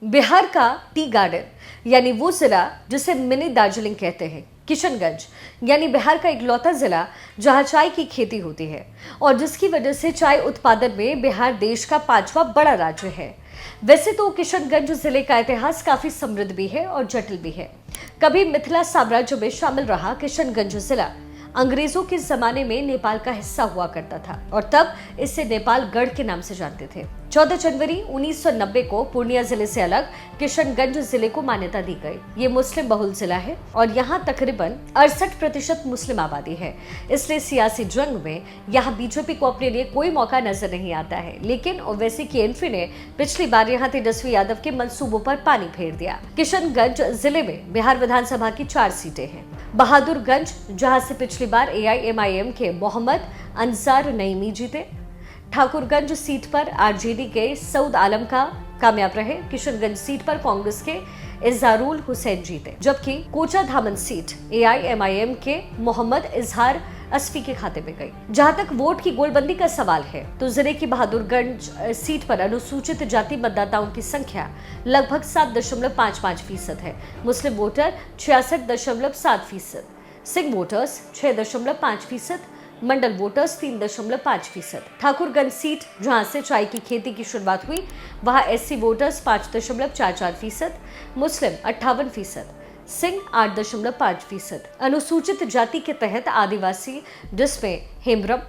बिहार का tea garden यानी वो जिला जिसे मिनी दार्जिलिंग कहते हैं, किशनगंज यानी बिहार का इकलौता जिला जहां चाय की खेती होती है और जिसकी वजह से चाय उत्पादन में बिहार देश का 5वां बड़ा राज्य है। वैसे तो किशनगंज जिले का इतिहास काफी समृद्ध भी है और जटिल भी है। कभी मिथिला साम्राज्य में शामिल रहा किशनगंज जिला अंग्रेजों के जमाने में नेपाल का हिस्सा हुआ करता था और तब इसे नेपाल गढ़ के नाम से जानते थे। 14 जनवरी 1990 को पूर्णिया जिले से अलग किशनगंज जिले को मान्यता दी गई। ये मुस्लिम बहुल जिला है और यहाँ तकरीबन 68% मुस्लिम आबादी है, इसलिए सियासी जंग में यहाँ बीजेपी को अपने लिए कोई मौका नजर नहीं आता है। लेकिन ओवैसी की एंट्री ने पिछली बार यहाँ तेजस्वी यादव के मंसूबों पर पानी फेर दिया। किशनगंज जिले में बिहार विधानसभा की 4 सीटें हैं। बहादुरगंज जहाँ से पिछली बार AIMIM के मोहम्मद अंसार नईमी जीते। ठाकुरगंज सीट पर आरजेडी के सऊद आलम का कामयाब रहे। किशनगंज सीट पर कांग्रेस के इजहारुल हुसैन जीते, जबकि कोचाधामन सीट AIMIM के मोहम्मद इजहार अस्फी के खाते में गई। जहां तक वोट की गोलबंदी का सवाल है तो जिले की बहादुरगंज सीट पर अनुसूचित जाति मतदाताओं की संख्या लगभग 7.55% है। मुस्लिम वोटर 66.7%, सिंह वोटर्स 6.5%, मंडल वोटर्स 3.5%। ठाकुरगंज सीट जहां से चाय की खेती की शुरुआत हुई वहां SC वोटर्स 5.44%, मुस्लिम 58%, सिंह 8.5%। अनुसूचित जाति के तहत आदिवासी जिसमें हेम्ब्रम,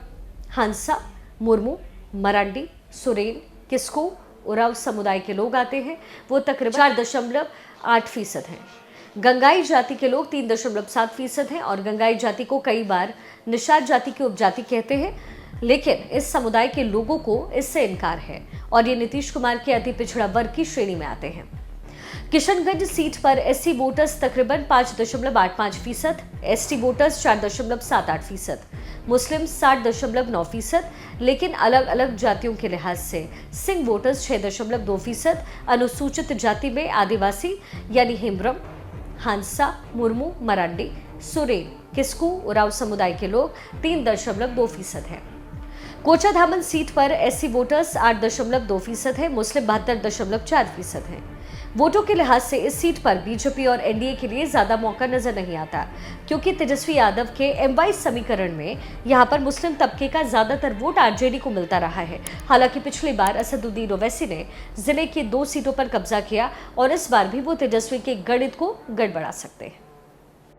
हांसा, मुर्मू, मरांडी, सोरेन, किस्को, उरांव समुदाय के लोग आते हैं, वो तकरीबन 4.8% हैं। गंगाई जाति के लोग 3.7% हैं और गंगाई जाति को कई बार निषाद जाति की उपजाति कहते हैं, लेकिन इस समुदाय के लोगों को इससे इनकार है और ये नीतीश कुमार के अति पिछड़ा वर्ग की श्रेणी में आते हैं। किशनगंज सीट पर SC वोटर्स तकरीबन 5.85%, ST वोटर्स 4.78%, मुस्लिम 60.9%, लेकिन अलग अलग जातियों के लिहाज से सिंह वोटर्स 6.2%, अनुसूचित जाति में आदिवासी यानी हेम्ब्रम, हांसा, मुर्मू, मरांडी, सोरेन, किस्कू, उरांव समुदाय के लोग 3.2% हैं। कोचाधामन सीट पर SC वोटर्स 8.2% है, मुस्लिम 72.4% हैं। वोटों के लिहाज से इस सीट पर बीजेपी और NDA के लिए ज्यादा मौका नजर नहीं आता, क्योंकि तेजस्वी यादव के M22 समीकरण में यहां पर मुस्लिम तबके का ज्यादातर वोट RJD को मिलता रहा है। हालांकि पिछली बार असदुद्दीन ओवैसी ने जिले की 2 सीटों पर कब्जा किया और इस बार भी वो तेजस्वी के गणित को गड़बड़ा सकते हैं।